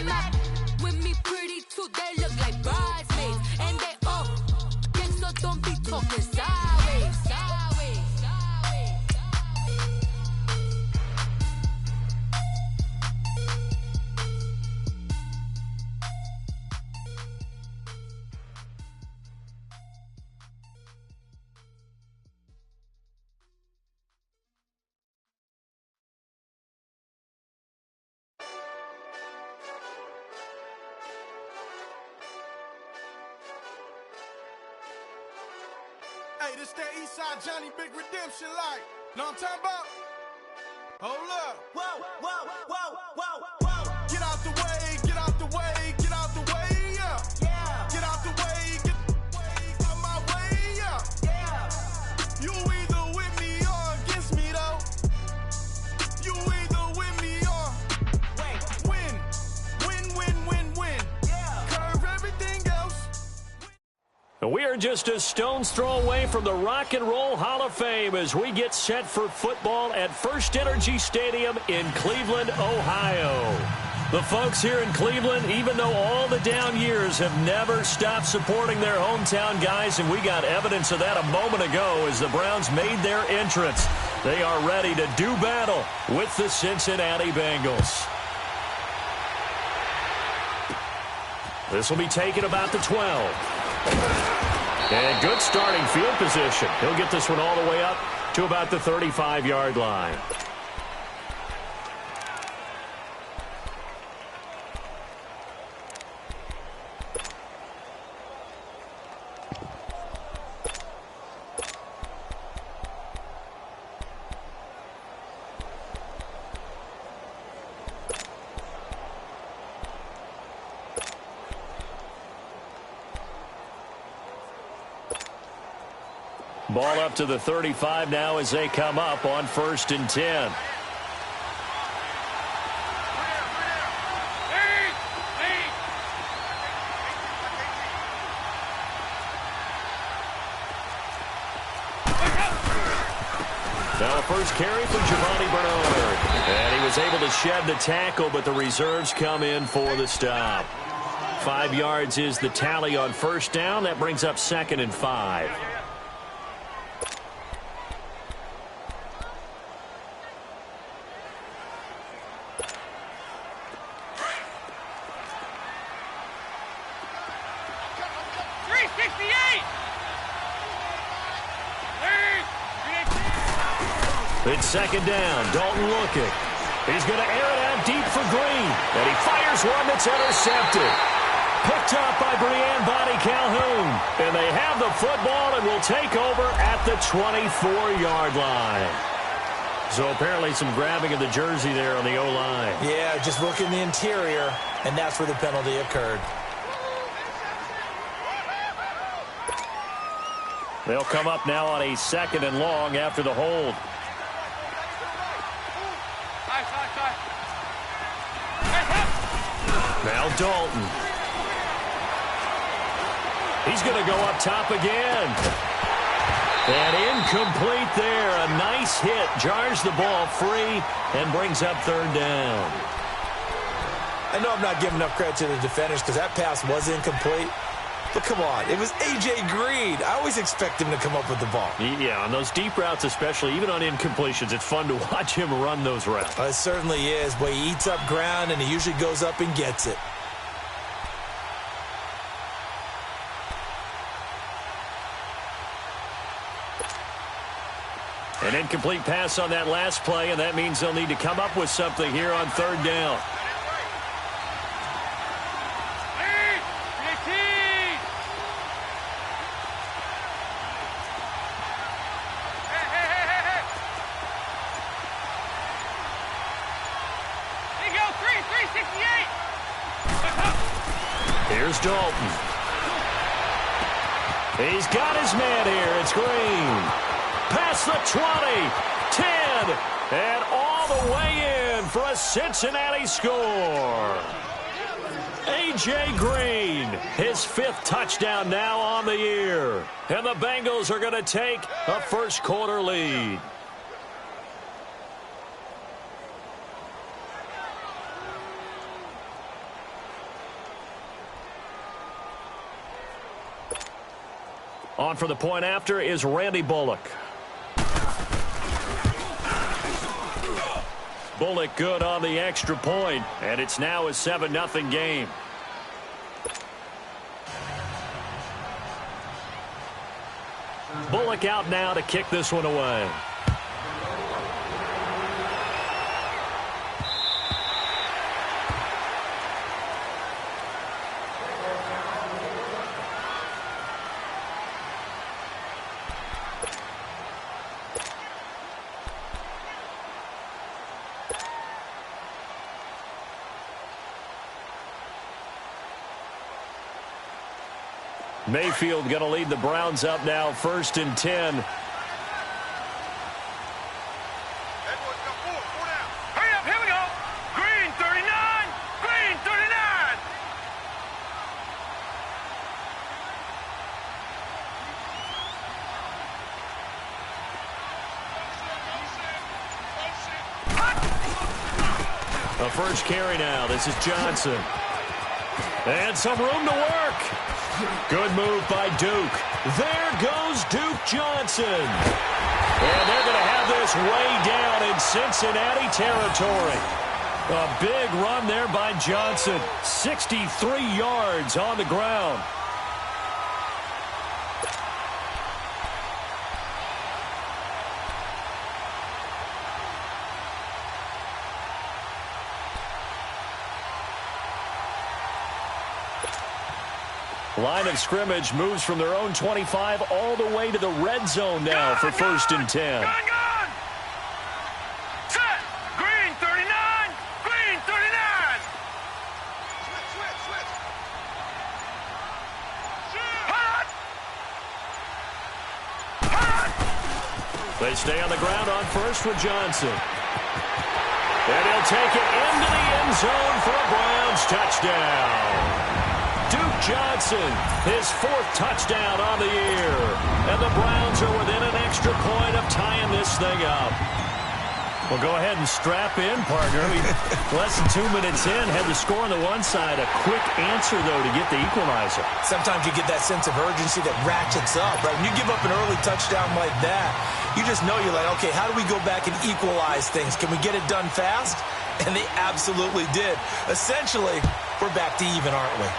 And my with me pretty too, they look like bridesmaids. And they all gang, so don't be talking sideways. Hey, this that Eastside Johnny Big Redemption like. Know what I'm talking about? Hold up. Whoa, whoa, whoa, whoa, whoa. Get out the way, get out the way, get out the way, yeah. Yeah. Get out the way, get out my way, yeah. Yeah. You either with me or against me, though. You either with me or win. Win, win, win, win. Yeah. Curve everything else. We are just a stone's throw away from the Rock and Roll Hall of Fame as we get set for football at First Energy Stadium in Cleveland, Ohio. The folks here in Cleveland, even though all the down years, have never stopped supporting their hometown guys, and we got evidence of that a moment ago as the Browns made their entrance. They are ready to do battle with the Cincinnati Bengals. This will be taken about the 12. And good starting field position. He'll get this one all the way up to about the 35-yard line. Ball up to the 35 now as they come up on 1st and 10. Now a first carry for Giovanni Bernard. And he was able to shed the tackle, but the reserves come in for the stop. 5 yards is the tally on first down. That brings up 2nd and 5. It's 2nd down. Dalton looking. He's going to air it out deep for Green. And he fires one that's intercepted. Picked up by Breanne Bonnie Calhoun. And they have the football and will take over at the 24-yard line. So apparently some grabbing of the jersey there on the O-line. Yeah, just look in the interior, and that's where the penalty occurred. They'll come up now on a 2nd and long after the hold. Now Dalton. He's going to go up top again. And incomplete there. A nice hit. Jars the ball free and brings up 3rd down. I know I'm not giving enough credit to the defenders because that pass was incomplete. But come on, it was A.J. Green. I always expect him to come up with the ball. Yeah, on those deep routes especially, even on incompletions, it's fun to watch him run those routes. It certainly is. But he eats up ground, and he usually goes up and gets it. An incomplete pass on that last play, and that means they'll need to come up with something here on 3rd down. Here's Dalton. He's got his man here. It's Green. Past the 20, 10, and all the way in for a Cincinnati score. A.J. Green, his 5th touchdown now on the year. And the Bengals are going to take a first-quarter lead. On for the point after is Randy Bullock. Bullock good on the extra point, and it's now a 7-0 game. Bullock out now to kick this one away. Mayfield going to lead the Browns up now, 1st and 10. Hurry up, here we go. Green 39, green 39. A first carry now. This is Johnson. And some room to work. Good move by Duke. There goes Duke Johnson. And they're going to have this way down in Cincinnati territory. A big run there by Johnson. 63 yards on the ground. Line of scrimmage moves from their own 25 all the way to the red zone now for 1st and 10. Gun. Set. Green 39, green 39. Switch. Hot. They stay on the ground on first with Johnson. And he'll take it into the end zone for a Browns touchdown. Duke Johnson, his 4th touchdown on the year. And the Browns are within an extra point of tying this thing up. Well, go ahead and strap in, partner. Less than 2 minutes in, had the score on the one side. A quick answer, though, to get the equalizer. Sometimes you get that sense of urgency that ratchets up, right? When you give up an early touchdown like that, you just know you're like, okay, how do we go back and equalize things? Can we get it done fast? And they absolutely did. Essentially, we're back to even, aren't we?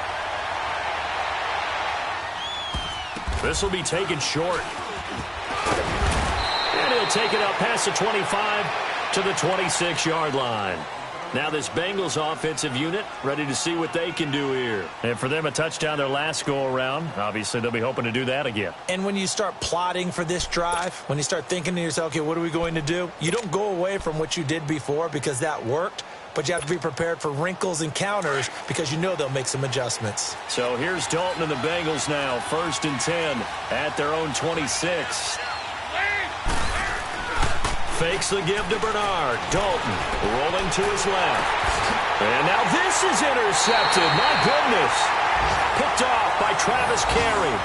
This will be taken short. And he'll take it out past the 25 to the 26-yard line. Now this Bengals offensive unit ready to see what they can do here. And for them, a touchdown their last go-around. Obviously, they'll be hoping to do that again. And when you start plotting for this drive, when you start thinking to yourself, okay, what are we going to do? You don't go away from what you did before because that worked. But you have to be prepared for wrinkles and counters because you know they'll make some adjustments. So here's Dalton and the Bengals now. 1st and 10 at their own 26. Fakes the give to Bernard. Dalton rolling to his left. And now this is intercepted. My goodness. Picked off by Travis Carey.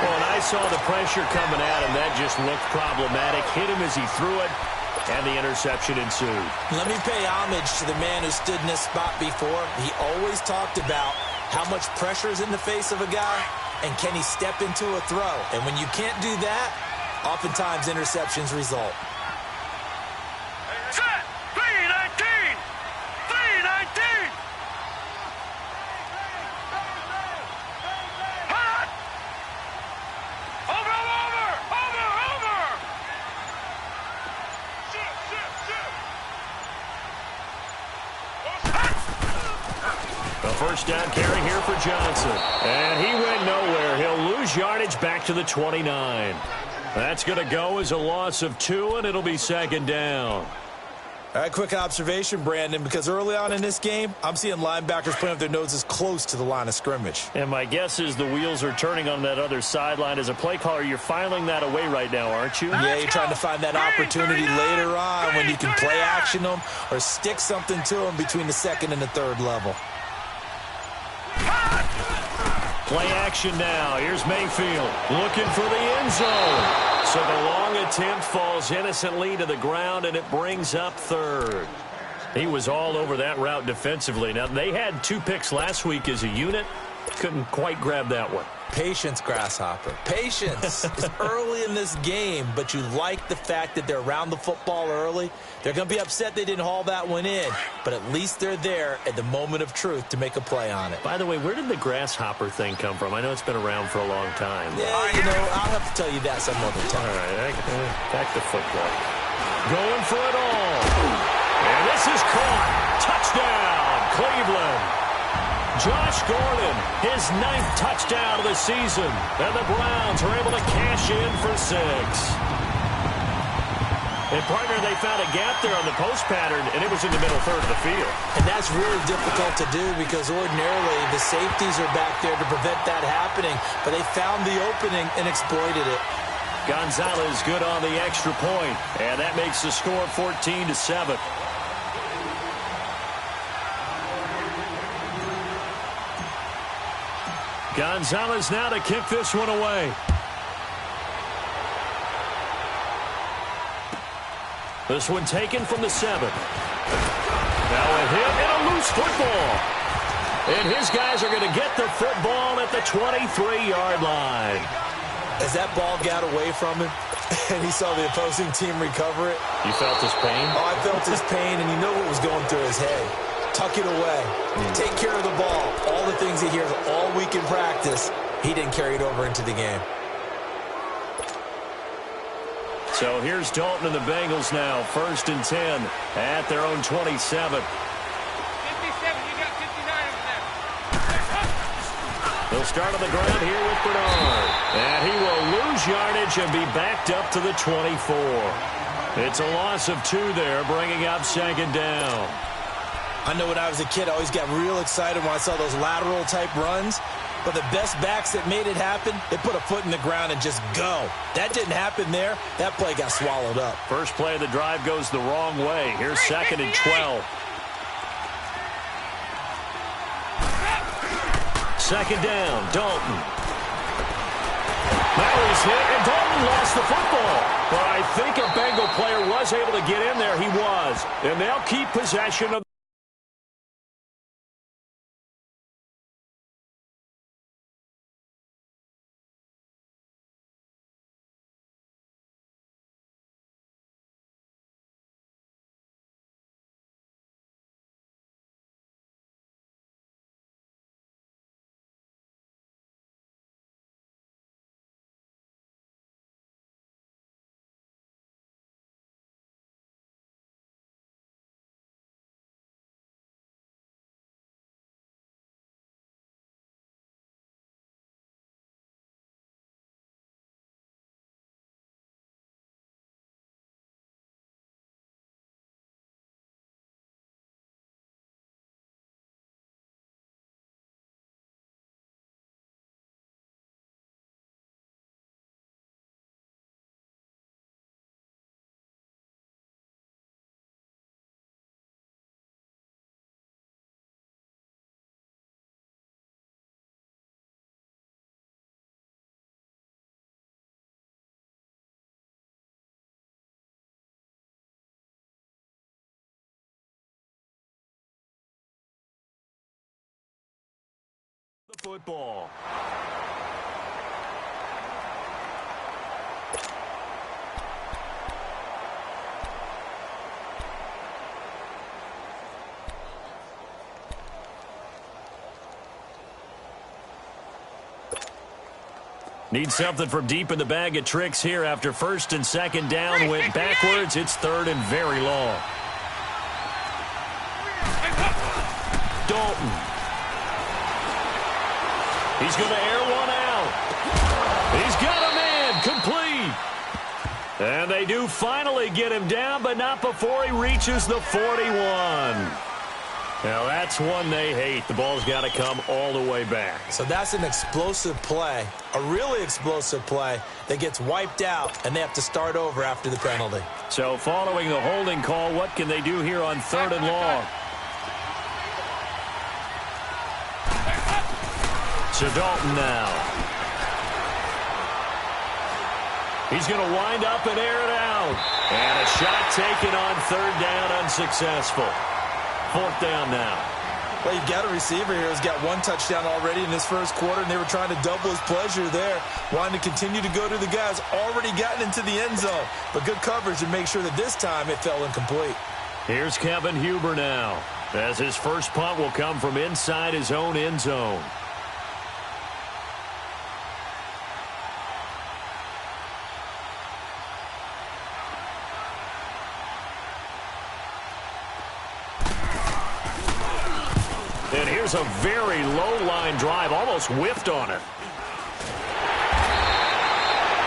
Well, and I saw the pressure coming at him. That just looked problematic. Hit him as he threw it. And the interception ensued. Let me pay homage to the man who stood in this spot before. He always talked about how much pressure is in the face of a guy and can he step into a throw. And when you can't do that, oftentimes interceptions result. Set. 319. 319. Hot. Over. A first down carry here for Johnson. And he went nowhere. He'll lose yardage back to the 29. That's going to go as a loss of 2, and it'll be 2nd down. All right, quick observation, Brandon, because early on in this game, I'm seeing linebackers playing with their noses close to the line of scrimmage. And my guess is the wheels are turning on that other sideline. As a play caller, you're filing that away right now, aren't you? Yeah, you're trying to find that opportunity later on when you can play action them or stick something to them between the 2nd and the 3rd level. Play action now. Here's Mayfield looking for the end zone. So the long attempt falls innocently to the ground, and it brings up 3rd. He was all over that route defensively. Now, they had 2 picks last week as a unit. couldn't quite grab that one. Patience, Grasshopper. Patience. It's early in this game, but you like the fact that they're around the football early. They're going to be upset they didn't haul that one in, but at least they're there at the moment of truth to make a play on it. By the way, where did the grasshopper thing come from? I know it's been around for a long time. Yeah, you know, I'll have to tell you that some other time. All right, back to football. Going for it all. And this is caught. Touchdown, Cleveland. Josh Gordon, his 9th touchdown of the season. And the Browns are able to cash in for 6. And, partner, they found a gap there on the post pattern, and it was in the middle third of the field. And that's really difficult to do because ordinarily the safeties are back there to prevent that happening. But they found the opening and exploited it. Gonzalez good on the extra point, and that makes the score 14-7. Gonzalez now to kick this one away. This one taken from the 7. Now a hit and a loose football. And his guys are going to get the football at the 23-yard line. As that ball got away from him and he saw the opposing team recover it. You felt his pain? Oh, I felt his pain, and you know what was going through his head. Tuck it away. Take care of the ball. All the things he hears all week in practice, he didn't carry it over into the game. So here's Dalton and the Bengals now. 1st and 10 at their own 27. 57, you got 59 over there. They'll start on the ground here with Bernard. And he will lose yardage and be backed up to the 24. It's a loss of 2 there, bringing up 2nd down. I know when I was a kid, I always got real excited when I saw those lateral-type runs. But the best backs that made it happen, they put a foot in the ground and just go. That didn't happen there. That play got swallowed up. First play of the drive goes the wrong way. Here's 2nd and 12. 2nd down, Dalton. Now he's hit, and Dalton lost the football. But I think a Bengal player was able to get in there. He was. And they'll keep possession of the football. Need something from deep in the bag of tricks here after 1st and 2nd down. Went backwards. It's 3rd and very long. Dalton. He's going to air one out. He's got a man complete. And they do finally get him down, but not before he reaches the 41. Now, that's one they hate. The ball's got to come all the way back. So that's an explosive play, a really explosive play that gets wiped out, and they have to start over after the penalty. So following the holding call, what can they do here on 3rd and long? So Dalton now. He's going to wind up and air it out. And a shot taken on 3rd down, unsuccessful. 4th down now. Well, you've got a receiver here who's got one touchdown already in this first quarter, and they were trying to double his pleasure there, wanting to continue to go to the guys already gotten into the end zone. But good coverage to make sure that this time it fell incomplete. Here's Kevin Huber now, as his first punt will come from inside his own end zone. And here's a very low-line drive, almost whiffed on it.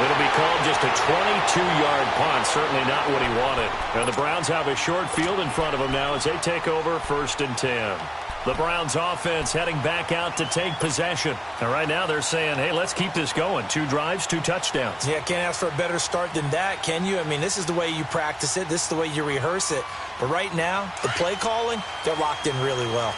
It'll be called just a 22-yard punt, certainly not what he wanted. And the Browns have a short field in front of them now as they take over 1st and 10. The Browns offense heading back out to take possession. And right now they're saying, hey, let's keep this going. 2 drives, 2 touchdowns. Yeah, can't ask for a better start than that, can you? I mean, this is the way you practice it. This is the way you rehearse it. But right now, the play calling, they're locked in really well.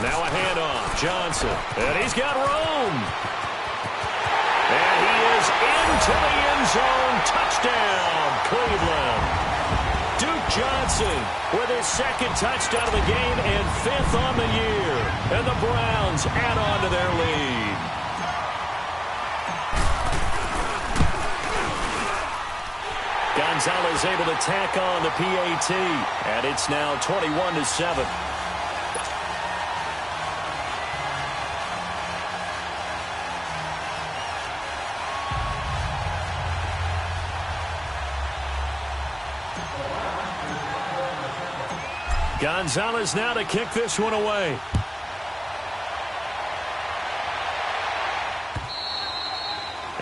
Now a handoff, Johnson, and he's got room. And he is into the end zone. Touchdown, Cleveland. Duke Johnson with his 2nd touchdown of the game and 5th on the year. And the Browns add on to their lead. Gonzalez able to tack on the PAT, and it's now 21-7. Gonzalez now to kick this one away.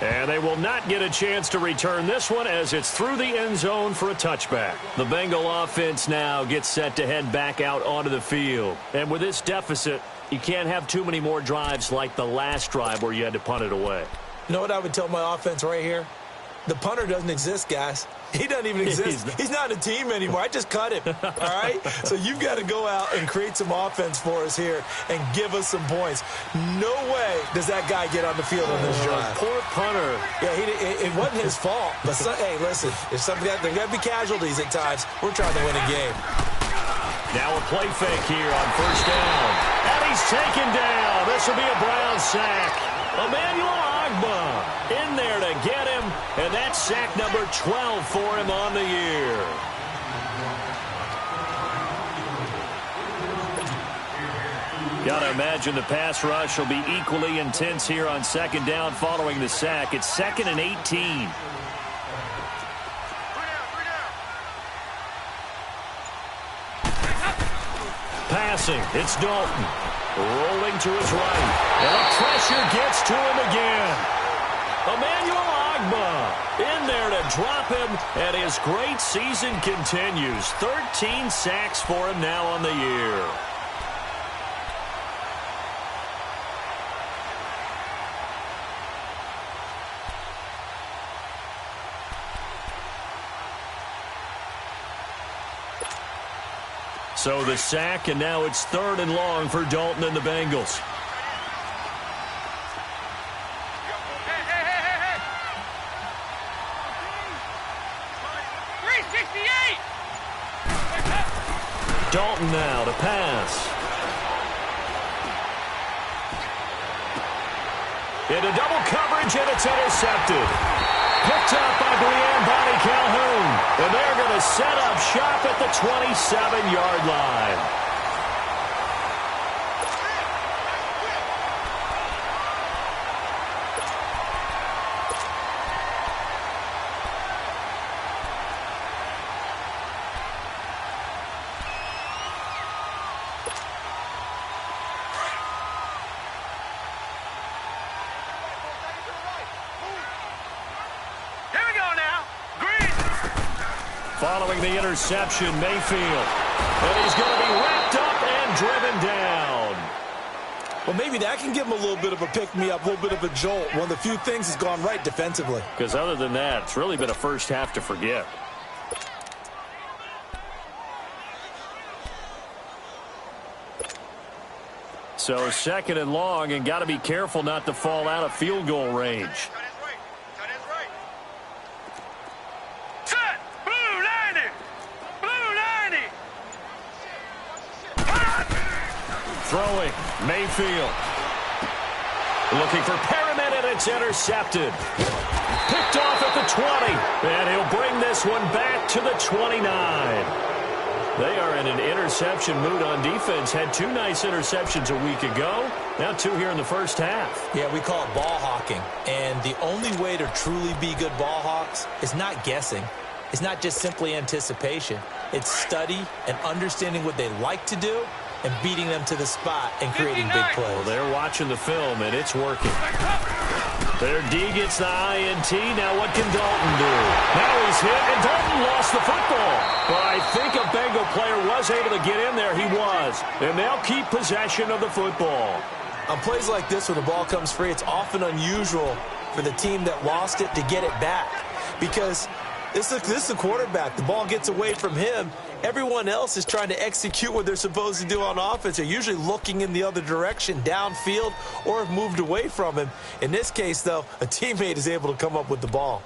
And they will not get a chance to return this one as it's through the end zone for a touchback. The Bengal offense now gets set to head back out onto the field. And with this deficit, you can't have too many more drives like the last drive where you had to punt it away. You know what I would tell my offense right here? The punter doesn't exist, guys. He doesn't even exist. He's not a team anymore. I just cut him, all right? So you've got to go out and create some offense for us here and give us some points. No way does that guy get on the field on this drive. Poor punter. Yeah, it wasn't his fault. But, hey, listen, if there's got to be casualties at times. We're trying to win a game. Now a play fake here on 1st down. And he's taken down. This will be a Brown sack. Emmanuel Ogbah in there to get him, and that's sack number 12 for him on the year. Got to imagine the pass rush will be equally intense here on 2nd down following the sack. It's 2nd and 18. Passing, it's Dalton. Rolling to his right. And the pressure gets to him again. Emmanuel Ogbah in there to drop him. And his great season continues. 13 sacks for him now on the year. So the sack, and now it's 3rd and long for Dalton and the Bengals. Hey. 368! Dalton now to pass. Into double coverage, and it's intercepted. Picked up by Brian Calhoun. And they're going to set up shop at the 27-yard line. Following the interception, Mayfield. And he's going to be wrapped up and driven down. Well, maybe that can give him a little bit of a pick-me-up, a little bit of a jolt. One of the few things has gone right defensively. Because other than that, it's really been a first half to forget. So 2nd and long, and got to be careful not to fall out of field goal range. Throwing, Mayfield. Looking for Perriman, and it's intercepted. Picked off at the 20, and he'll bring this one back to the 29. They are in an interception mood on defense. Had 2 nice interceptions a week ago. Now 2 here in the first half. Yeah, we call it ball hawking. And the only way to truly be good ball hawks is not guessing. It's not just simply anticipation. It's study and understanding what they like to do and beating them to the spot and creating big plays. Well, they're watching the film, and it's working. Their D gets the INT. Now what can Dalton do? Now he's hit, and Dalton lost the football. But I think a Bengal player was able to get in there. He was. And they'll keep possession of the football. On plays like this where the ball comes free, it's often unusual for the team that lost it to get it back. Because this is a quarterback. The ball gets away from him. Everyone else is trying to execute what they're supposed to do on offense. They're usually looking in the other direction, downfield, or have moved away from him. In this case, though, a teammate is able to come up with the ball.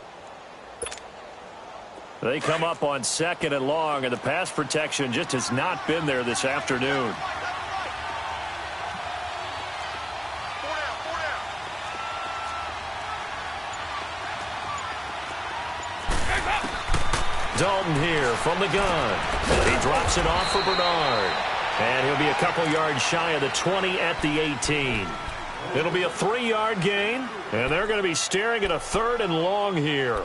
They come up on 2nd and long, and the pass protection just has not been there this afternoon. Dalton here from the gun. He drops it off for Bernard. And he'll be a couple yards shy of the 20 at the 18. It'll be a 3-yard gain, and they're going to be staring at a 3rd and long here.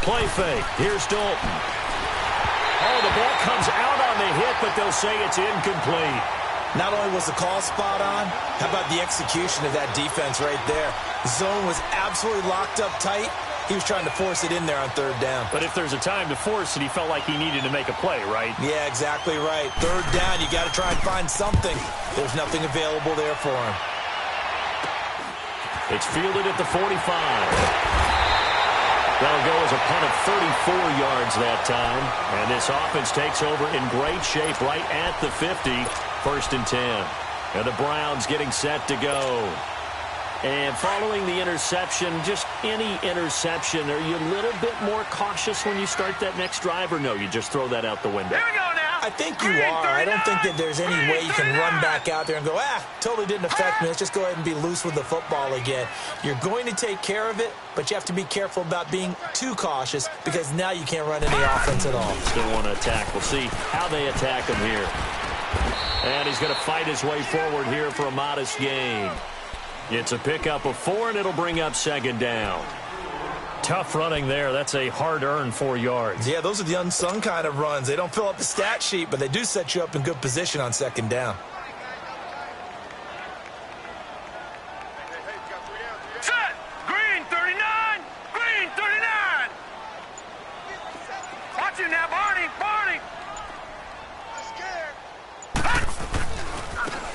Play fake. Here's Dalton. Oh, the ball comes out on the hit, but they'll say it's incomplete. Not only was the call spot on, how about the execution of that defense right there? The zone was absolutely locked up tight. He was trying to force it in there on 3rd down. But if there's a time to force it, he felt like he needed to make a play, right? Yeah, exactly right. 3rd down, you got to try and find something. There's nothing available there for him. It's fielded at the 45. That'll go as a punt of 34 yards that time. And this offense takes over in great shape right at the 50. 1st and 10. And the Browns getting set to go. And following the interception, just any interception, are you a little bit more cautious when you start that next drive, or no, you just throw that out the window? Here we go now. I think you are. I don't think that there's any way you can run back out there and go, totally didn't affect me. Let's just go ahead and be loose with the football again. You're going to take care of it, but you have to be careful about being too cautious because now you can't run any offense at all. Still want to attack. We'll see how they attack him here. And he's going to fight his way forward here for a modest gain. It's a pickup of 4, and it'll bring up 2nd down. Tough running there. That's a hard-earned 4 yards. Yeah, those are the unsung kind of runs. They don't fill up the stat sheet, but they do set you up in good position on 2nd down. Set! Green 39! Green 39! Watch him now, Barney! Barney!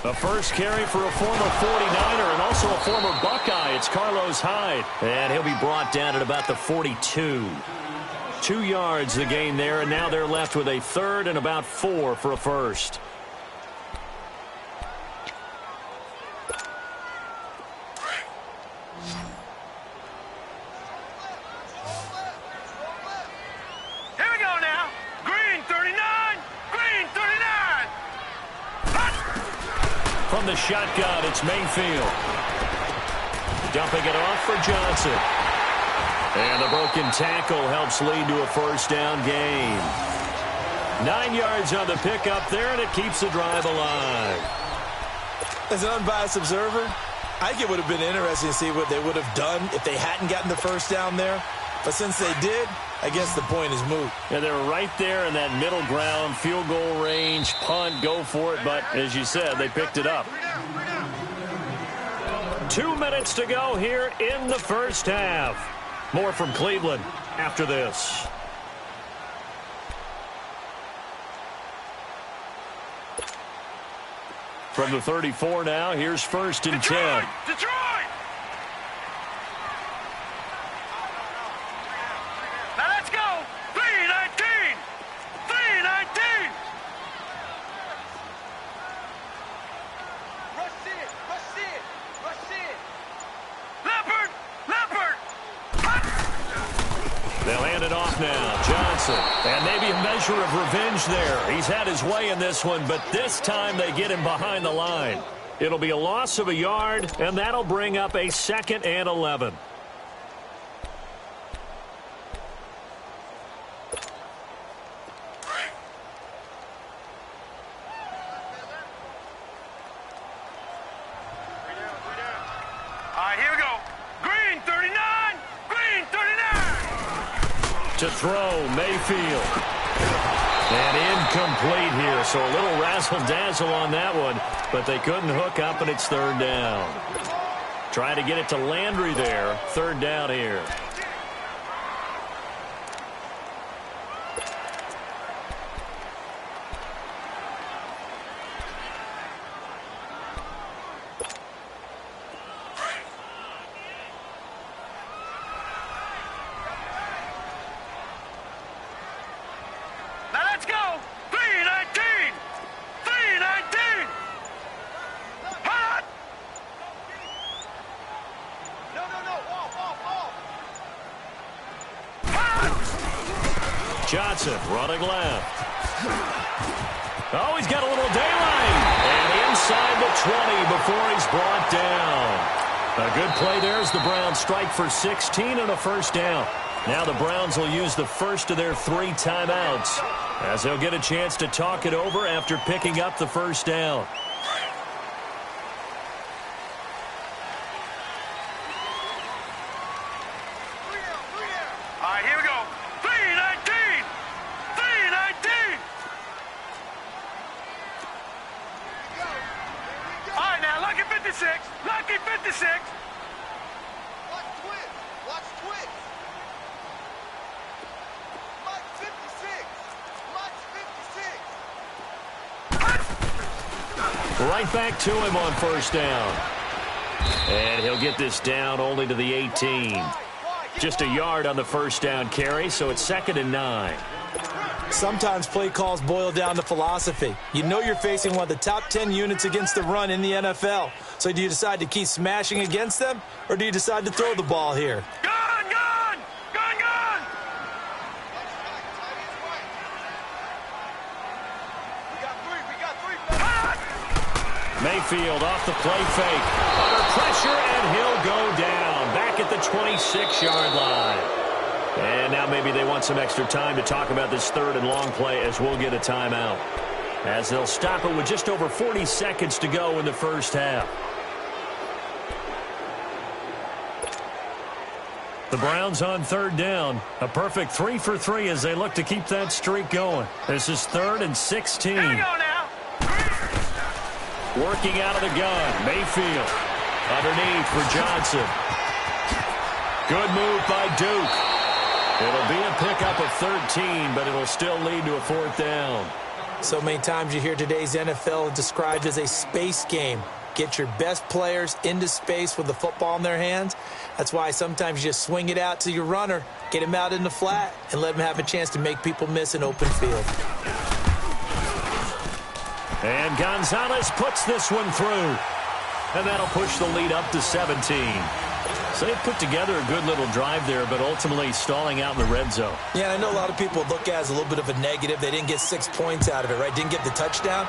The first carry for a former 49er and also a former Buckeye. It's Carlos Hyde. And he'll be brought down at about the 42. 2 yards the gain there, and now they're left with a 3rd and about 4 for a first. Here we go now. Green 39! Green 39! From the shotgun, it's Mayfield. Dumping it off for Johnson. And the broken tackle helps lead to a 1st down gain. 9 yards on the pickup there, and it keeps the drive alive. As an unbiased observer, I think it would have been interesting to see what they would have done if they hadn't gotten the 1st down there. But since they did, I guess the point is moot. Yeah, they were right there in that middle ground, field goal range, punt, go for it. But as you said, they picked it up. 2 minutes to go here in the first half. More from Cleveland after this. From the 34 now, here's 1st and 10. Detroit! Now let's go! 3-19! 3-19! Rush in! Rush in! Rush in! Leopard! Leopard! They'll hand it off now. Johnson. And maybe a measure of revenge there. He's had his way in this one, but this time they get him behind the line. It'll be a loss of a yard, and that'll bring up a 2nd and 11. All right, here we go. Green 39! Green 39! To throw, Mayfield. And incomplete here, so a little razzle-dazzle on that one, but they couldn't hook up, and it's 3rd down. Trying to get it to Landry there. 3rd down here. Johnson running left. Oh, he's got a little daylight. And inside the 20 before he's brought down. A good play there as the Browns strike for 16 and a 1st down. Now the Browns will use the first of their 3 timeouts as they'll get a chance to talk it over after picking up the 1st down. All right, here we go. 3-19! 3-19! All right, now, lucky 56. Lucky 56. Watch twist. Watch twist. Watch 56. Watch 56. Right back to him on 1st down. And he'll get this down only to the 18. Just a yard on the 1st down carry, so it's 2nd and 9. Sometimes play calls boil down to philosophy. You know you're facing one of the top 10 units against the run in the NFL. So do you decide to keep smashing against them, or do you decide to throw the ball here? Gun, gun! Gun, gun! Mayfield off the play fake. Under pressure, and he'll go down. Back at the 26-yard line. And now maybe they want some extra time to talk about this 3rd and long play as we'll get a timeout. As they'll stop it with just over 40 seconds to go in the 1st half. The Browns on 3rd down. A perfect 3 for 3 as they look to keep that streak going. This is 3rd and 16. Here we go now. Working out of the gun. Mayfield underneath for Johnson. Good move by Duke. It'll be a pickup of 13, but it'll still lead to a 4th down. So many times you hear today's NFL described as a space game. Get your best players into space with the football in their hands. That's why sometimes you just swing it out to your runner, get him out in the flat, and let him have a chance to make people miss an open field. And Gonzalez puts this one through. And that'll push the lead up to 17. So they put together a good little drive there, but ultimately stalling out in the red zone. Yeah, I know a lot of people look at it as a little bit of a negative. They didn't get 6 points out of it, right? Didn't get the touchdown.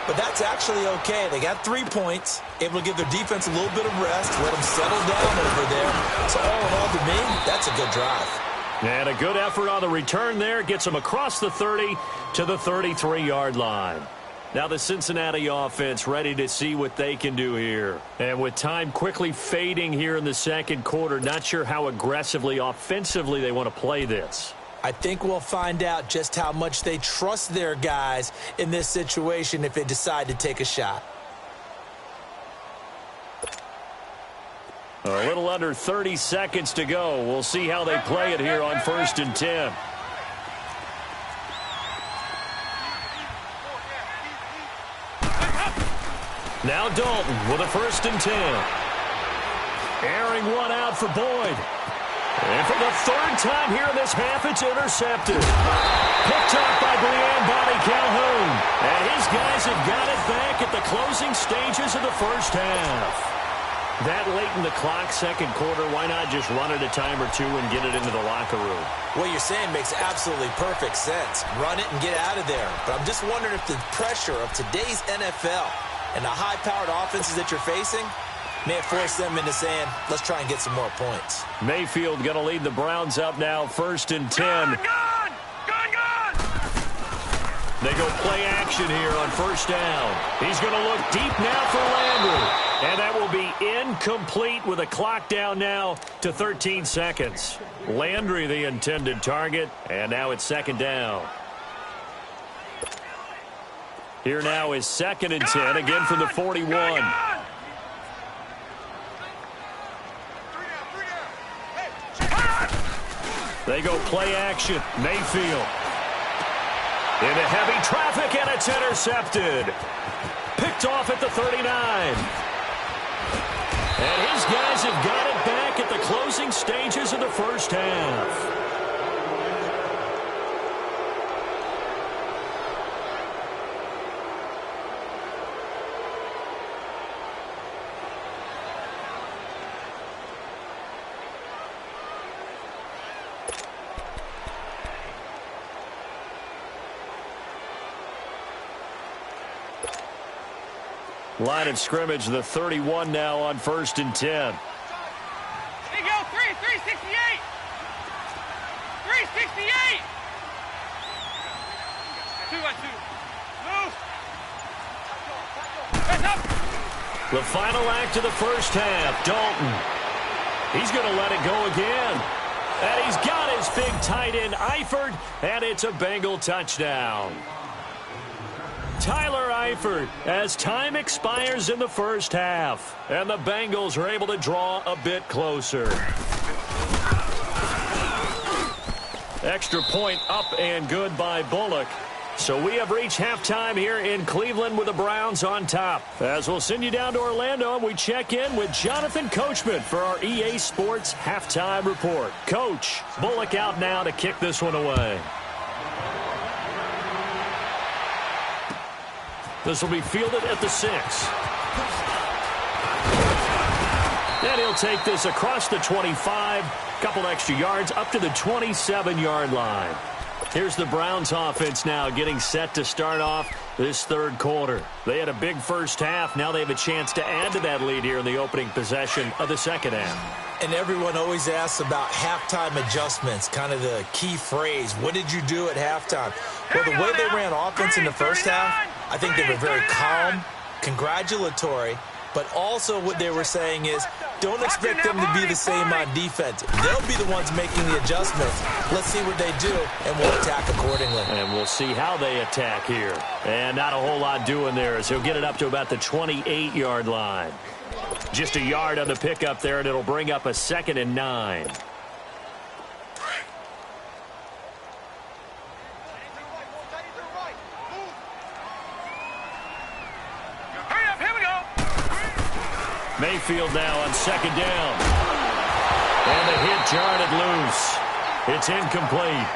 But that's actually okay. They got 3 points, able to give their defense a little bit of rest, let them settle down over there. So all in all, to me, that's a good drive. And a good effort on the return there. Gets them across the 30 to the 33-yard line. Now the Cincinnati offense ready to see what they can do here. And with time quickly fading here in the second quarter, not sure how aggressively, offensively they want to play this. I think we'll find out just how much they trust their guys in this situation if they decide to take a shot. A little under 30 seconds to go. We'll see how they play it here on 1st and 10. Now Dalton with a 1st and 10. Airing one out for Boyd. And for the 3rd time here in this half, it's intercepted. Picked up by Bonnie Calhoun. And his guys have got it back at the closing stages of the 1st half. That late in the clock, 2nd quarter, why not just run it a time or two and get it into the locker room? What you're saying makes absolutely perfect sense. Run it and get out of there. But I'm just wondering if the pressure of today's NFL and the high-powered offenses that you're facing may have forced them into saying, let's try and get some more points. Mayfield going to lead the Browns up now, 1st and 10. Gun! They go play action here on 1st down. He's going to look deep now for Landry. And that will be incomplete with a clock down now to 13 seconds. Landry the intended target, and now it's 2nd down. Here now is 2nd and 10, again from the 41. They go play action. Mayfield. Into heavy traffic, and it's intercepted. Picked off at the 39. And his guys have got it back at the closing stages of the 1st half. Line of scrimmage, the 31 now on 1st and 10. There you go, 368. 368. 2-1-2. Move. Heads up. The final act of the 1st half, Dalton. He's going to let it go again. And he's got his big tight end, Eifert, and it's a Bengal touchdown. Tyler Eifert, as time expires in the 1st half, and the Bengals are able to draw a bit closer. Extra point up and good by Bullock. So we have reached halftime here in Cleveland with the Browns on top. As we'll send you down to Orlando, and we check in with Jonathan Coachman for our EA Sports Halftime Report. Coach, Bullock out now to kick this one away. This will be fielded at the 6. And he'll take this across the 25. Couple extra yards up to the 27-yard line. Here's the Browns offense now getting set to start off this 3rd quarter. They had a big 1st half. Now they have a chance to add to that lead here in the opening possession of the 2nd half. And everyone always asks about halftime adjustments, kind of the key phrase. What did you do at halftime? Well, the way they ran offense in the 1st half, I think they were very calm, congratulatory, but also what they were saying is don't expect them to be the same on defense. They'll be the ones making the adjustments. Let's see what they do, and we'll attack accordingly. And we'll see how they attack here. And not a whole lot doing there as he'll get it up to about the 28-yard line. Just a yard on the pickup there, and it'll bring up a 2nd and 9. Mayfield now on 2nd down. And the hit jarred it loose. It's incomplete.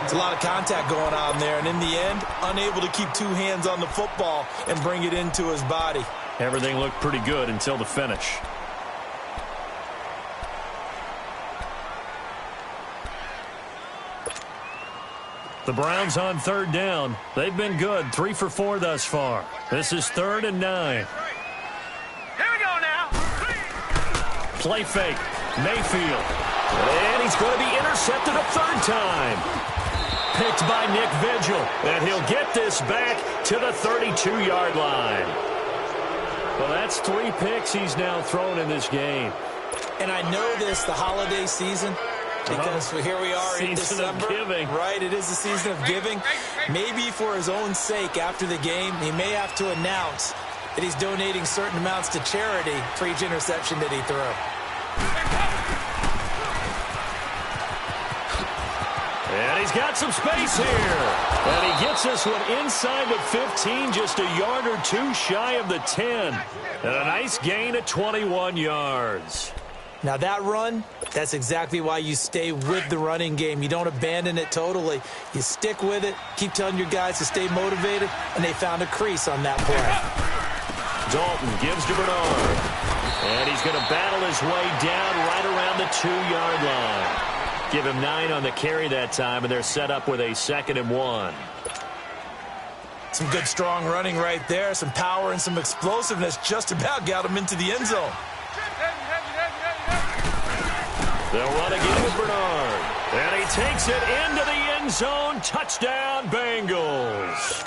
It's a lot of contact going on there, and in the end, unable to keep 2 hands on the football and bring it into his body. Everything looked pretty good until the finish. The Browns on 3rd down. They've been good, 3 for 4 thus far. This is 3rd and 9. Play fake. Mayfield. And he's going to be intercepted a 3rd time. Picked by Nick Vigil. And he'll get this back to the 32-yard line. Well, that's 3 picks he's now thrown in this game. And I know this, the holiday season, because here we are in December. Season of giving. Right, it is the season of giving. Maybe for his own sake after the game, he may have to announce that he's donating certain amounts to charity for each interception that he threw. And he's got some space here. And he gets this one inside the 15, just a yard or two shy of the 10. And a nice gain of 21 yards. Now that run, that's exactly why you stay with the running game. You don't abandon it totally. You stick with it, keep telling your guys to stay motivated, and they found a crease on that play. Dalton gives to Bernard. And he's going to battle his way down right around the 2-yard line. Give him 9 on the carry that time, and they're set up with a 2nd and 1. Some good, strong running right there. Some power and some explosiveness just about got him into the end zone. They'll run again with Bernard. And he takes it into the end zone. Touchdown, Bengals.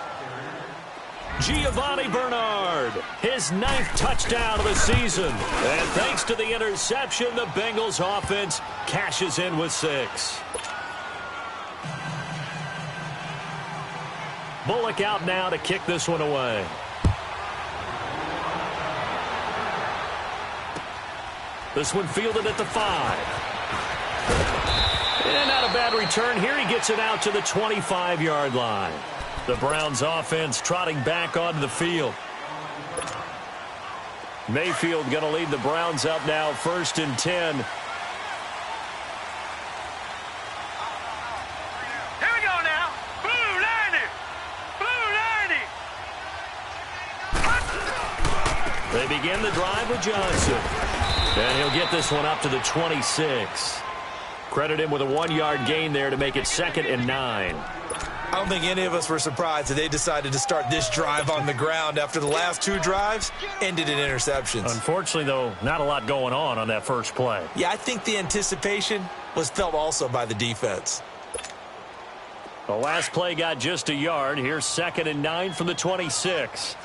Giovanni Bernard, his 9th touchdown of the season. And thanks to the interception, the Bengals offense cashes in with 6. Bullock out now to kick this one away. This one fielded at the 5. And not a bad return here. He gets it out to the 25-yard line. The Browns offense trotting back onto the field. Mayfield going to lead the Browns up now, 1st and 10. Here we go now. Blue 90. Blue 90. They begin the drive with Johnson. And he'll get this one up to the 26. Credit him with a 1-yard gain there to make it 2nd and 9. I don't think any of us were surprised that they decided to start this drive on the ground after the last 2 drives ended in interceptions. Unfortunately, though, not a lot going on that first play. Yeah, I think the anticipation was felt also by the defense. The last play got just a yard. Here's 2nd and 9 from the 26.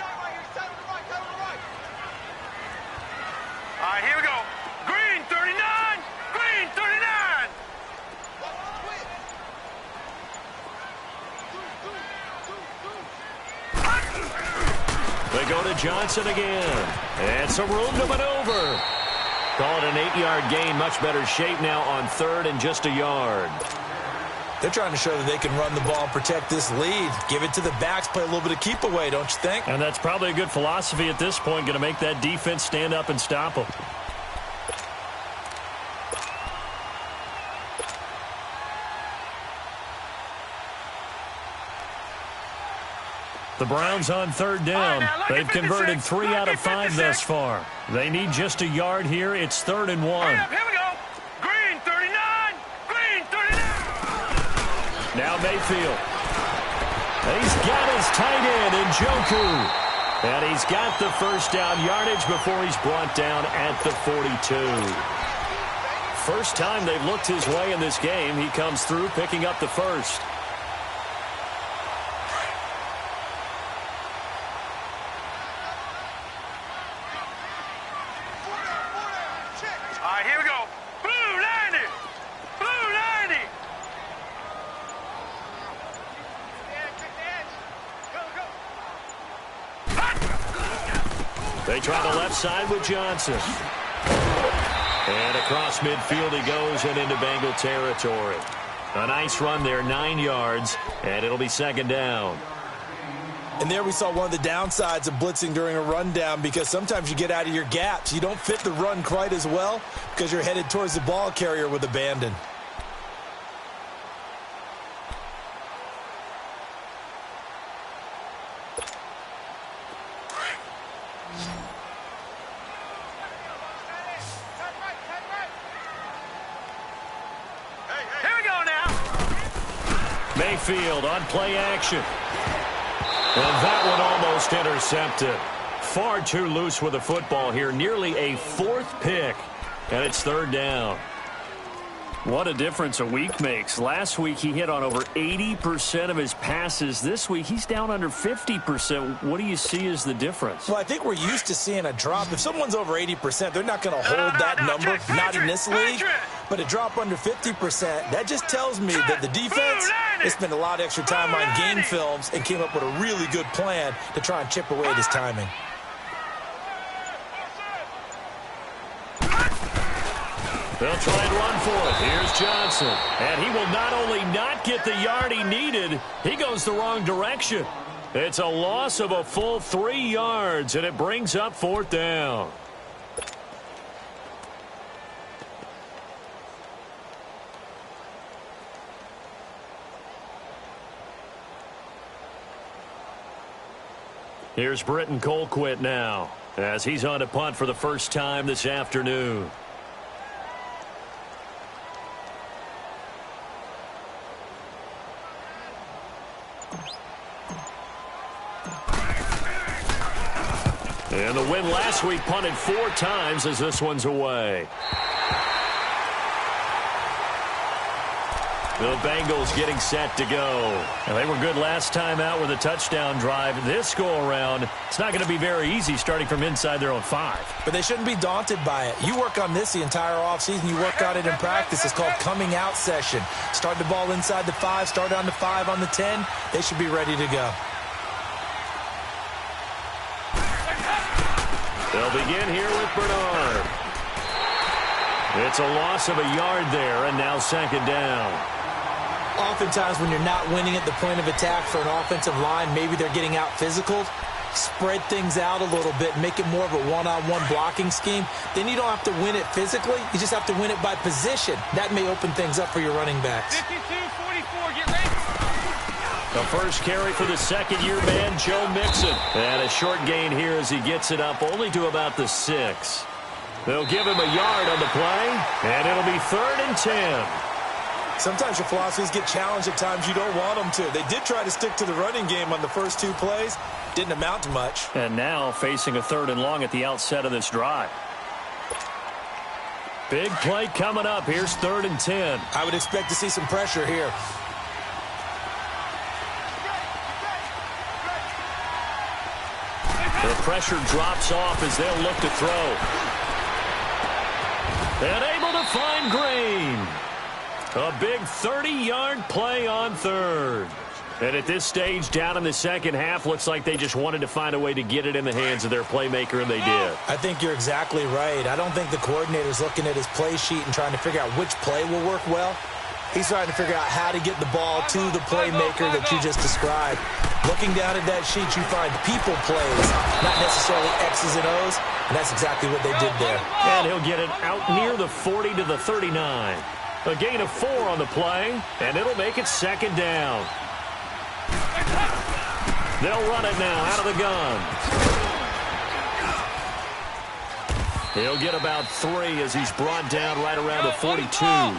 All right, here we go. Green 39. Green 39. They go to Johnson again. And some room to maneuver. Call it an 8-yard gain. Much better shape now on 3rd and just a yard. They're trying to show that they can run the ball and protect this lead. Give it to the backs, play a little bit of keep away, don't you think? And that's probably a good philosophy at this point. Going to make that defense stand up and stop them. The Browns on 3rd down. They've converted 3 out of 5 thus far. They need just a yard here. It's 3rd and 1. Here we go. Green 39. Green 39. Now Mayfield. He's got his tight end in Njoku. And he's got the 1st down yardage before he's brought down at the 42. First time they've looked his way in this game. He comes through picking up the 1st. Here we go. Blue 90. Blue 90. They try the left side with Johnson. And across midfield he goes and into Bengal territory. A nice run there, 9 yards, and it'll be 2nd down. And there we saw one of the downsides of blitzing during a rundown, because sometimes you get out of your gaps. You don't fit the run quite as well because you're headed towards the ball carrier with abandon. Here we go now. Mayfield on play action. And that one almost intercepted. Far too loose with the football here. Nearly a 4th pick. And it's 3rd down. What a difference a week makes. Last week he hit on over 80% of his passes. This week he's down under 50%. What do you see as the difference? Well, I think we're used to seeing a drop. If someone's over 80%, they're not going to hold that number, not in this league. But a drop under 50%, that just tells me that the defense, they spent a lot of extra time on game films and came up with a really good plan to try and chip away at his timing. They'll try and run for it. Here's Johnson. And he will not only not get the yard he needed, he goes the wrong direction. It's a loss of a full 3 yards, and it brings up 4th down. Here's Britton Colquitt now, as he's on to punt for the first time this afternoon. And the win last week punted 4 times as this one's away. The Bengals getting set to go. And they were good last time out with a touchdown drive. This go-around, it's not going to be very easy starting from inside their own 5. But they shouldn't be daunted by it. You work on this the entire offseason. You work on it in practice. It's called coming out session. Start the ball inside the 5, start on the 5, on the 10. They should be ready to go. They'll begin here with Bernard. It's a loss of a yard there, and now 2nd down. Oftentimes when you're not winning at the point of attack for an offensive line, maybe they're getting out physical, spread things out a little bit, make it more of a one-on-one blocking scheme. Then you don't have to win it physically. You just have to win it by position. That may open things up for your running backs. 52-44, get ready. The first carry for the second-year man, Joe Mixon. And a short gain here as he gets it up only to about the 6. They'll give him a yard on the play, and it'll be 3rd and 10. Sometimes your philosophies get challenged at times you don't want them to. They did try to stick to the running game on the first 2 plays. Didn't amount to much. And now facing a 3rd and long at the outset of this drive. Big play coming up. Here's 3rd and 10. I would expect to see some pressure here. The pressure drops off as they'll look to throw. And able to find Green. A big 30-yard play on 3rd. And at this stage, down in the second half, looks like they just wanted to find a way to get it in the hands of their playmaker, and they did. I think you're exactly right. I don't think the coordinator's looking at his play sheet and trying to figure out which play will work well. He's trying to figure out how to get the ball to the playmaker that you just described. Looking down at that sheet, you find people plays, not necessarily X's and O's, and that's exactly what they did there. And he'll get it out near the 40 to the 39. A gain of 4 on the play, and it'll make it 2nd down. They'll run it now out of the gun. He'll get about 3 as he's brought down right around the 42. Well,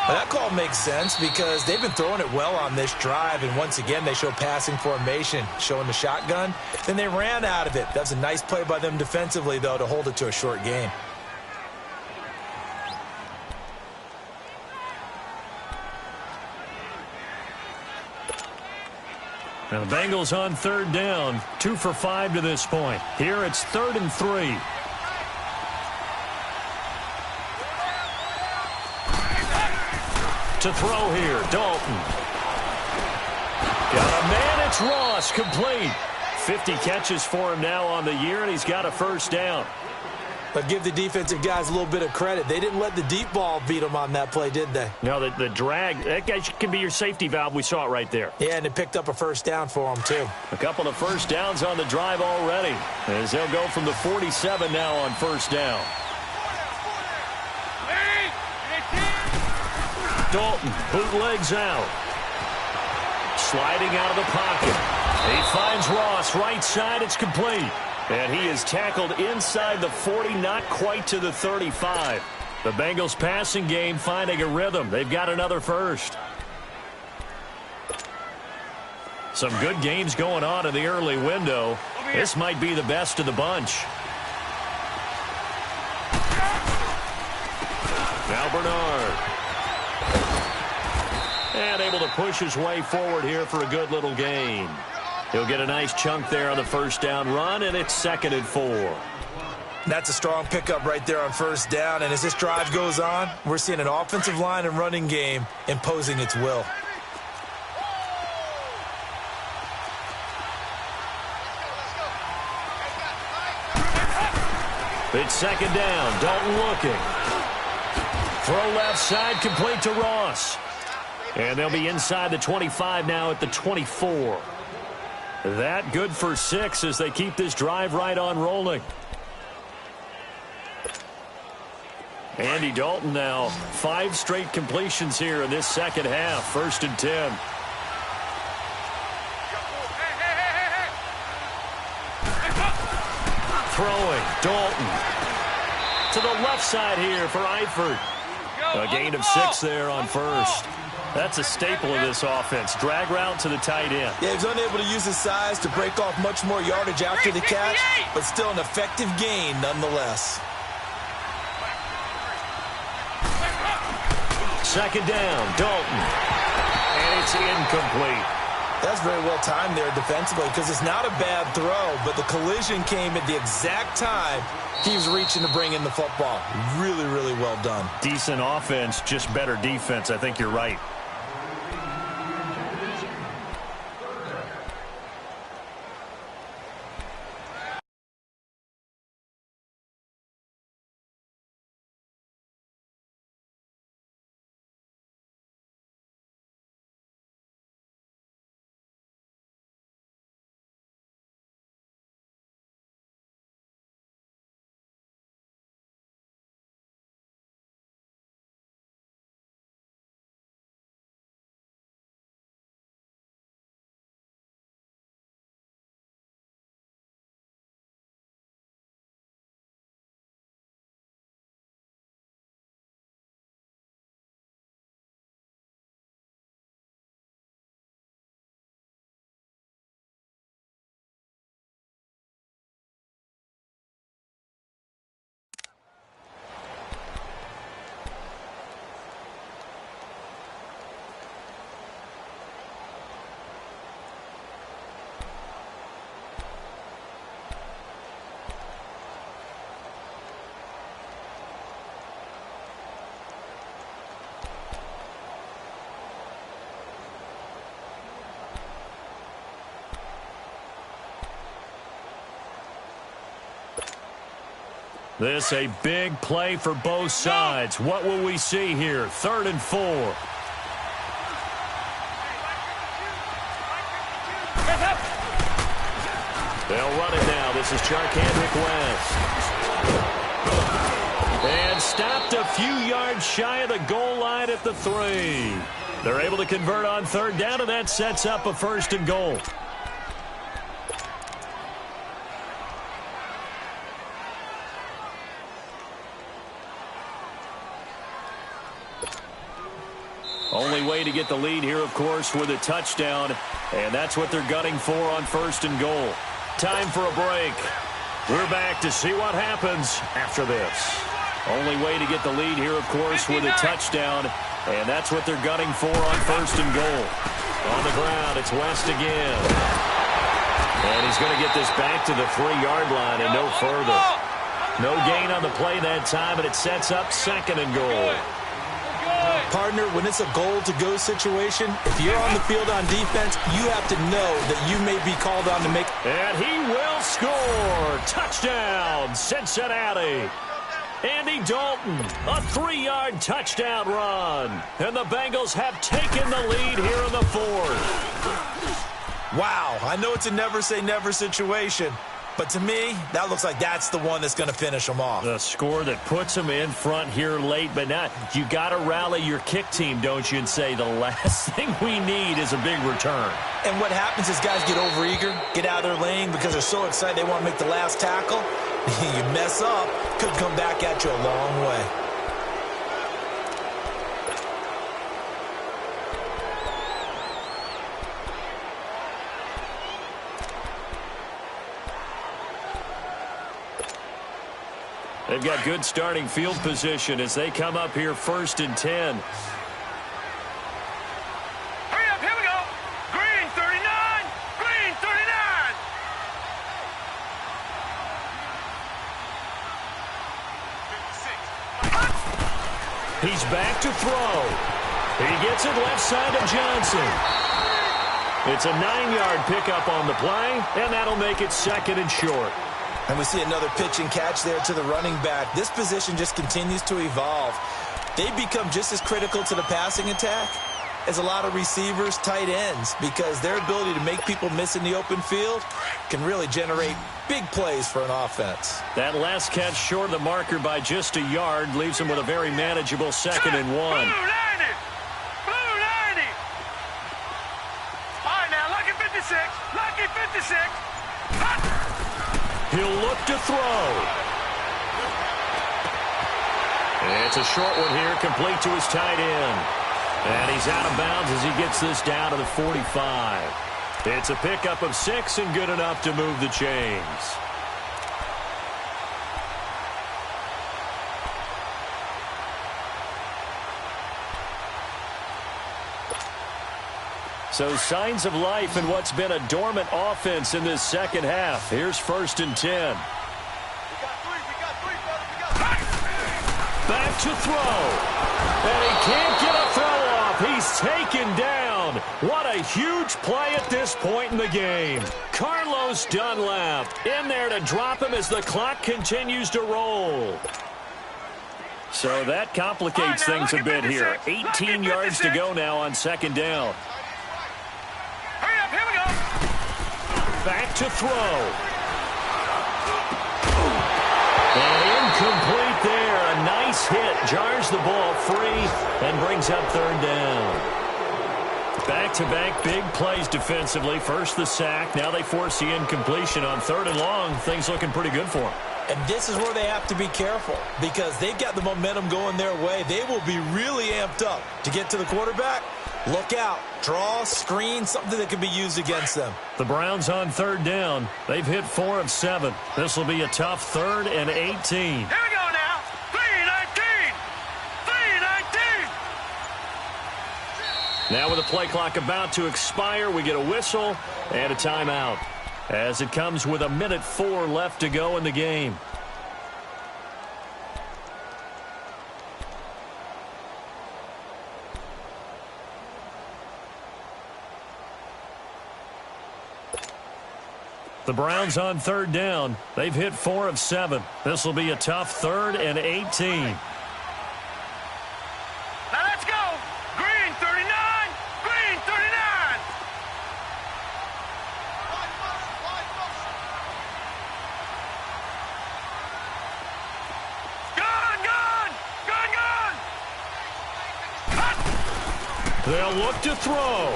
that call makes sense because they've been throwing it well on this drive, and once again they show passing formation, showing the shotgun. Then they ran out of it. That's a nice play by them defensively, though, to hold it to a short gain. Now the Bengals on 3rd down, 2 for 5 to this point. Here it's 3rd and 3. To throw here, Dalton. Got a man, it's Ross, complete. 50 catches for him now on the year, and he's got a 1st down. But give the defensive guys a little bit of credit. They didn't let the deep ball beat them on that play, did they? No, the drag, that guy can be your safety valve. We saw it right there. Yeah, and it picked up a 1st down for them, too. A couple of 1st downs on the drive already, as they'll go from the 47 now on 1st down. Dalton bootlegs out. Sliding out of the pocket. He finds Ross right side. It's complete. And he is tackled inside the 40, not quite to the 35. The Bengals passing game finding a rhythm. They've got another 1st. Some good games going on in the early window. This might be the best of the bunch. Now Bernard. And able to push his way forward here for a good little gain. He'll get a nice chunk there on the first down run, and it's 2nd and 4. That's a strong pickup right there on first down, and as this drive goes on, we're seeing an offensive line and running game imposing its will. It's 2nd down. Dalton looking. Throw left side, complete to Ross. And they'll be inside the 25 now at the 24. That good for 6 as they keep this drive right on rolling. Andy Dalton now 5 straight completions here in this second half. 1st and 10. Throwing, Dalton. To the left side here for Eifert. A gain of 6 there on first. That's a staple of this offense. Drag route to the tight end. Yeah, he's unable to use his size to break off much more yardage after the catch, but still an effective gain nonetheless. 2nd down, Dalton. And it's incomplete. That's very well timed there defensively because it's not a bad throw, but the collision came at the exact time he was reaching to bring in the football. Really, really well done. Decent offense, just better defense. I think you're right. This a big play for both sides. What will we see here? 3rd and 4. They'll run it now. This is Charkandrick West. And stopped a few yards shy of the goal line at the 3. They're able to convert on 3rd down, and that sets up a 1st and goal. Only way to get the lead here, of course, with a touchdown. And that's what they're gunning for on 1st and goal. Time for a break. We're back to see what happens after this. Only way to get the lead here, of course, with a touchdown. And that's what they're gunning for on 1st and goal. On the ground, it's West again. And he's going to get this back to the 3-yard line and no further. No gain on the play that time, and it sets up 2nd and goal. Partner, when it's a goal-to-go situation, if you're on the field on defense, you have to know that you may be called on to make... And he will score! Touchdown, Cincinnati! Andy Dalton, a 3-yard touchdown run. And the Bengals have taken the lead here in the 4th. Wow, I know it's a never-say-never situation, but to me, that looks like that's the one that's going to finish them off. The score that puts them in front here late, but not. You got to rally your kick team, don't you, and say the last thing we need is a big return. And what happens is guys get overeager, get out of their lane because they're so excited they want to make the last tackle. You mess up, could come back at you a long way. They've got good starting field position as they come up here 1st and 10. He's back to throw. He gets it left side to Johnson. It's a 9-yard pickup on the play, and that'll make it 2nd and short. And we see another pitch and catch there to the running back. This position just continues to evolve. They become just as critical to the passing attack as a lot of receivers, tight ends, because their ability to make people miss in the open field can really generate big plays for an offense. That last catch short of the marker by just a yard leaves him with a very manageable 2nd and 1. Blue 90! Blue 90! All right, now, lucky 56. Lucky 56. He'll look to throw. It's a short one here, complete to his tight end. And he's out of bounds as he gets this down to the 45. It's a pickup of 6 and good enough to move the chains. So signs of life in what's been a dormant offense in this second half. Here's 1st and 10. Back to throw. And he can't get a throw off. He's taken down. What a huge play at this point in the game. Carlos Dunlap in there to drop him as the clock continues to roll. So that complicates things a bit here. 18 yards to go now on 2nd down. Hurry up, here we go. Back to throw. And incomplete there. A nice hit. Jars the ball free and brings up 3rd down. Back-to-back big plays defensively. First the sack. Now they force the incompletion on 3rd and long. Things looking pretty good for them. And this is where they have to be careful because they've got the momentum going their way. They will be really amped up to get to the quarterback. Look out. Draw, screen, something that can be used against them. The Browns on 3rd down. They've hit 4 of 7. This will be a tough 3rd and 18. Here we go now. 3:19. 3:19. Now with the play clock about to expire, we get a whistle and a timeout as it comes with 1:04 left to go in the game. The Browns on 3rd down. They've hit 4 of 7. This will be a tough 3rd and 18. Now let's go. Green 39. Green 39. Gun, gun. Gun, gun. Hot. They'll look to throw.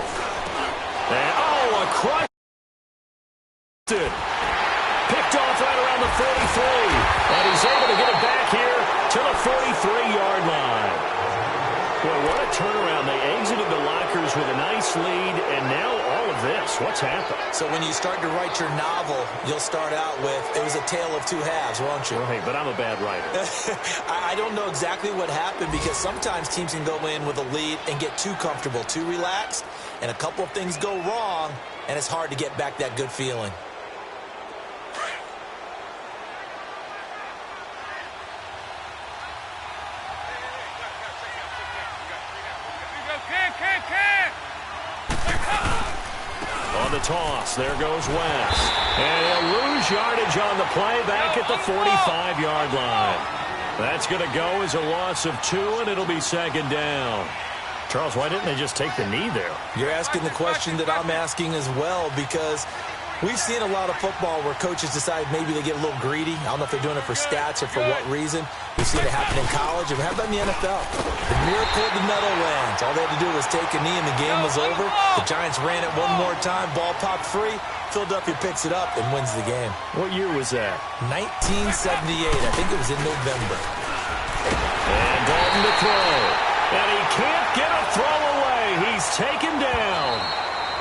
And, oh, a crush. Picked off right around the 43. And he's able to get it back here to the 43-yard line. Boy, what a turnaround. They exited the lockers with a nice lead, and now all of this. What's happened? So when you start to write your novel, you'll start out with, it was a tale of two halves, won't you? Right, but I'm a bad writer. I don't know exactly what happened because sometimes teams can go in with a lead and get too comfortable, too relaxed, and a couple of things go wrong, and it's hard to get back that good feeling. On the toss, there goes West. And he'll lose yardage on the play back at the 45-yard line. That's going to go as a loss of 2, and it'll be 2nd down. Charles, why didn't they just take the knee there? You're asking the question that I'm asking as well because we've seen a lot of football where coaches decide maybe they get a little greedy. I don't know if they're doing it for stats or for what reason. We've seen it happen in college, and we have done in the NFL. The miracle of the Meadowlands. All they had to do was take a knee, and the game was over. The Giants ran it one more time. Ball popped free. Philadelphia picks it up and wins the game. What year was that? 1978. I think it was in November. And Dalton to throw. And he can't get a throw away. He's taken down.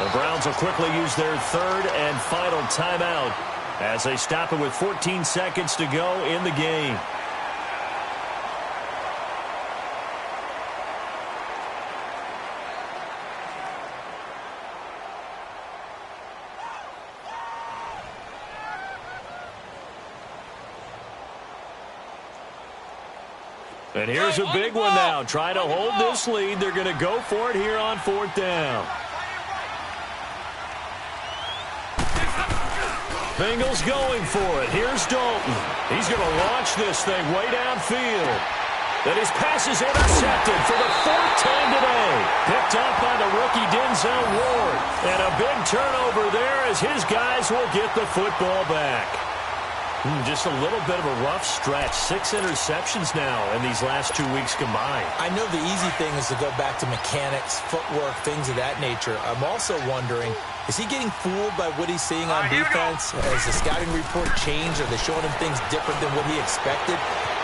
The Browns will quickly use their 3rd and final timeout as they stop it with 14 seconds to go in the game. And here's a big one now. Trying to hold this lead. They're going to go for it here on 4th down. Bengals going for it. Here's Dalton. He's going to launch this thing way downfield. And his pass is intercepted for the 4th time today. Picked up by the rookie Denzel Ward. And a big turnover there as his guys will get the football back. Just a little bit of a rough stretch. 6 interceptions now in these last 2 weeks combined. I know the easy thing is to go back to mechanics, footwork, things of that nature. I'm also wondering, is he getting fooled by what he's seeing on defense? Has the scouting report changed? Are they showing him things different than what he expected?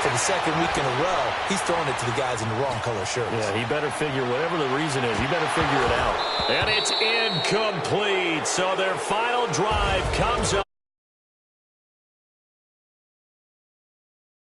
For the 2nd week in a row, he's throwing it to the guys in the wrong color shirts. Yeah, he better figure, whatever the reason is, he better figure it out. And it's incomplete. So their final drive comes